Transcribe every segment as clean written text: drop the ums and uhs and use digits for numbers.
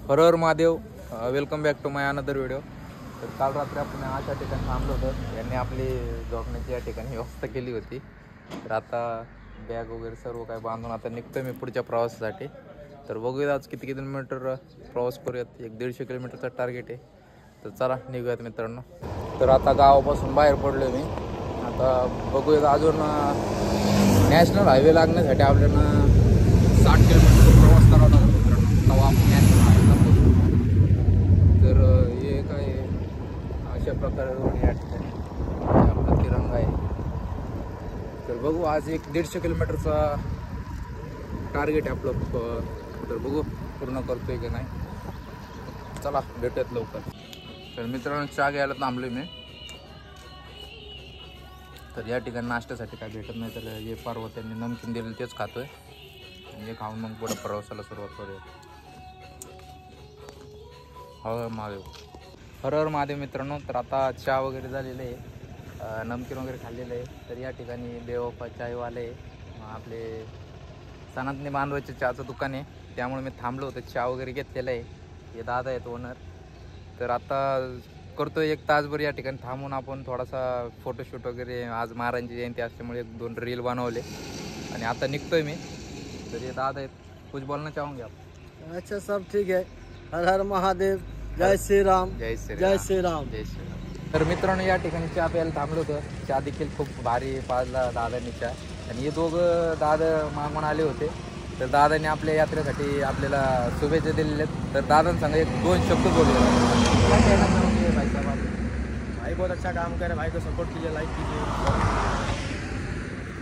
Her Har Mahadev. Welcome back to my another video. तर काल रात्री आपण अशा ठिकाणी थांबलो होतो. यांनी आपली झोपण्याची या ठिकाणी व्यवस्था केली होती. तर आता बॅग वगैरे सर्व काय बांधून आता निघतोय मी पुढच्या प्रवासासाठी. तर बघूया आज किती किलोमीटर प्रवास करूयात. 150 किलोमीटरचा टार्गेट आहे. तर चला निघूयात मित्रांनो. तर आता गावापासून बाहेर पडलो मी. आता बघूया अजून नॅशनल हायवे लागण्यासाठी आपल्याला 60 किलोमीटर प्रवास करावा लागेल मित्रांनो. तेव्हा आपण नॅशनल हायवेला पोहोचू. तर हे काय अशा प्रकारे रोड या ठिकाणी आपला तिरंगा आहे. तर बघू आज 150 किलोमीटरचा टार्गेट आहे आपलं. तर बघू पूर्ण करतोय की नाही. चला भेटूयात लवकर. तर मित्रांनो चहा घ्यायला थांबलोय मी. तर या ठिकाणी नाश्त्यासाठी काय भेटत नाही. तर हे पार्वत त्यांनी नमकीन दिलेलं तेच खातोय. हे खाऊन मग पुढे प्रवासाला सुरुवात करूया. हर हर महादेव. हर हर महादेव मित्रांनो. तर आता चहा वगैरे झालेलं आहे. नमकीन वगैरे खाल्लेलं आहे. तर या ठिकाणी बेवफा चायवाले आपले सनातनी मानवाचे चहाचं दुकान आहे. त्यामुळे मी थांबलो होतो. चहा वगैरे घेतलेला आहे. हे दादा आहेत ओनर. तर आता करतो 1 तासभर या ठिकाणी थांबून आपण थोडासा फोटोशूट वगैरे. आज महाराजांची जयंती असल्यामुळे 1-2 रील बनवले आणि आता निघतोय मी. तर ये दादा आहेत. कुछ बोलना चाहूँगे आप? अच्छा सब ठीक है. हर हर महादेव. जय श्री राम. जय श्री जय श्री राम. जय श्री राम. तर मित्रांनो या ठिकाणी चहा प्यायला थांबलो होतो. चहा देखील खूप भारी पाजला दादांनी चहा. आणि हे दोघं दादा मागून आले होते. तर दादांनी आपल्या यात्रेसाठी आपल्याला शुभेच्छा दिलेल्या आहेत. तर दादांनी सांगा 1-2 शब्द बोलले. भाई बहुत अच्छा काम कर रहे. भाई को सपोर्ट कीजिए, लाइक कीजिए.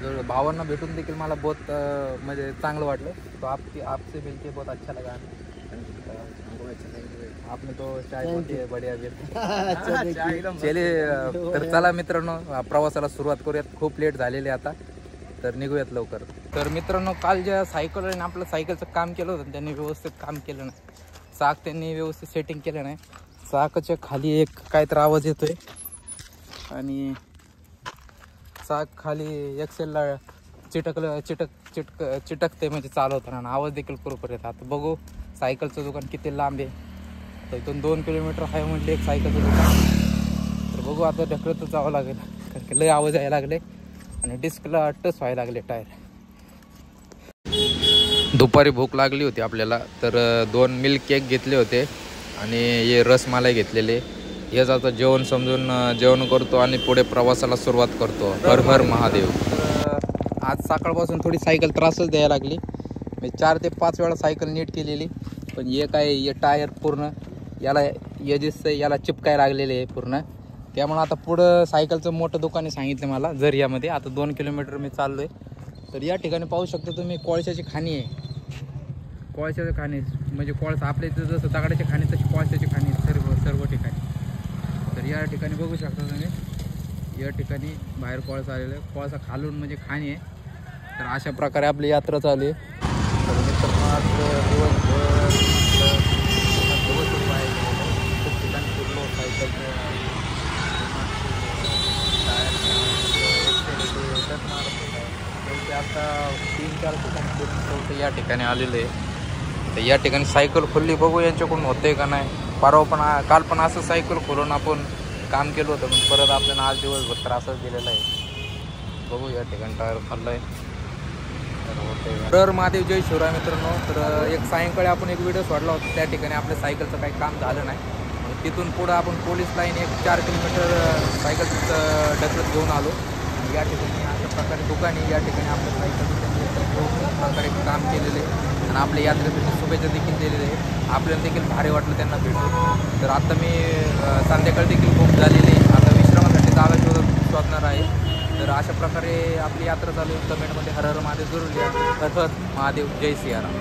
जो भावांना भेटून देखील मला बहुत म्हणजे चांगलं वाटलं. तो आपसे मिलके बहुत अच्छा लगा. आपने तो चाय बहुत ही बढ़िया चले. तर चला मित्रांनो प्रवासाला सुरुवात करूयात. खूप लेट झालेले आता. तर निघूयात लवकर. तर मित्रांनो काल ज्या सायकलने आपलं सायकलचं काम केलं होतं त्यांनी व्यवस्थित काम केलं नाही. चाक त्यांनी व्यवस्थित सेटिंग केलं नाही. चाकाच्या खाली एक काहीतरी आवाज येतोय आणि चाक खाली एक्सेलला चिटकते म्हणजे चालवताना आणि आवाज देखील बरोबर येतात. आता बघू सायकलचं दुकान किती लांब आहे. तर इथून 2 किलोमीटर आहे म्हटले एक सायकलचं दुकान. तर बघू आता ढकलतच जावं लागेल कारण की लय आवाज यायला लागले आणि डिस्कला टच व्हायला लागले टायर. दुपारी भूक लागली होती आपल्याला. तर 2 मिल्क केक घेतले होते आणि हे रसमलाई घेतलेले. हेच आता जेवण समजून जेवण करतो आणि पुढे प्रवासाला सुरुवात करतो. हर हर महादेव. आज सकाळपासून थोडी सायकल त्रासच द्यायला लागली. मी 4 ते 5 वेळा सायकल नीट केलेली. पण हे काय हे टायर पूर्ण याला हे दिसतं याला चिपकायला लागलेले आहे पूर्ण. त्यामुळे आता पुढं सायकलचं मोठं दुकाने सांगितलं मला जरियामध्ये. आता 2 किलोमीटर मी चाललो आहे. तर या ठिकाणी पाहू शकतो तुम्ही कोळशाची खाणी आहे. कोळशाची खाणी म्हणजे कोळसा आपल्या इथं जसं दगडाची खाणी तशी कोळशाची खाणी सर्व ठिकाणी. तर या ठिकाणी बघू शकता तुम्ही. या ठिकाणी बाहेर कोळसा आलेला आहे. कोळसा खालून म्हणजे खाणी आहे. तर अशा प्रकारे आपली यात्रा चालू आहे. तर मित्रांनो आज दिवसभर खूप ठिकाणी फिरलो सायकलचं. आता 3-4 ठिकाणी फिरून या ठिकाणी आलेले आहे. तर या ठिकाणी सायकल खोलली. बघू यांच्याकडून होते का नाही. काल पण असं सायकल खोलून आपण काम केलं होतं. पण परत आपल्याला आज दिवसभर त्रासच दिलेला आहे. बघू या ठिकाणी टायर खाल्लं आहे. तर महादेव जय शिवराय मित्रांनो. तर एक सायंकाळी आपण एक व्हिडिओ सोडला होता. त्या ठिकाणी आपल्या सायकलचं काही काम झालं नाही. तिथून पुढं आपण पोलीस लाईन 4 किलोमीटर सायकलचं ढकलत घेऊन आलो. या ठिकाणी अशा प्रकारे दुकाने या ठिकाणी आपल्या सायकल प्रकारे काम केलेले आणि आपल्या यात्रेसाठी शुभेच्छा देखील दिलेले आहे. आपल्याला देखील भारी वाटलं त्यांना भेटून. तर आता मी संध्याकाळी देखील खूप झालेली. आता विश्रामासाठी जागा शोधणार आहे. तर अशा प्रकारे आपली यात्रा चालू आहे. कमेंटमध्ये हर हर महादेव जरूर लिहा. हर हर महादेव. जय सियाराम.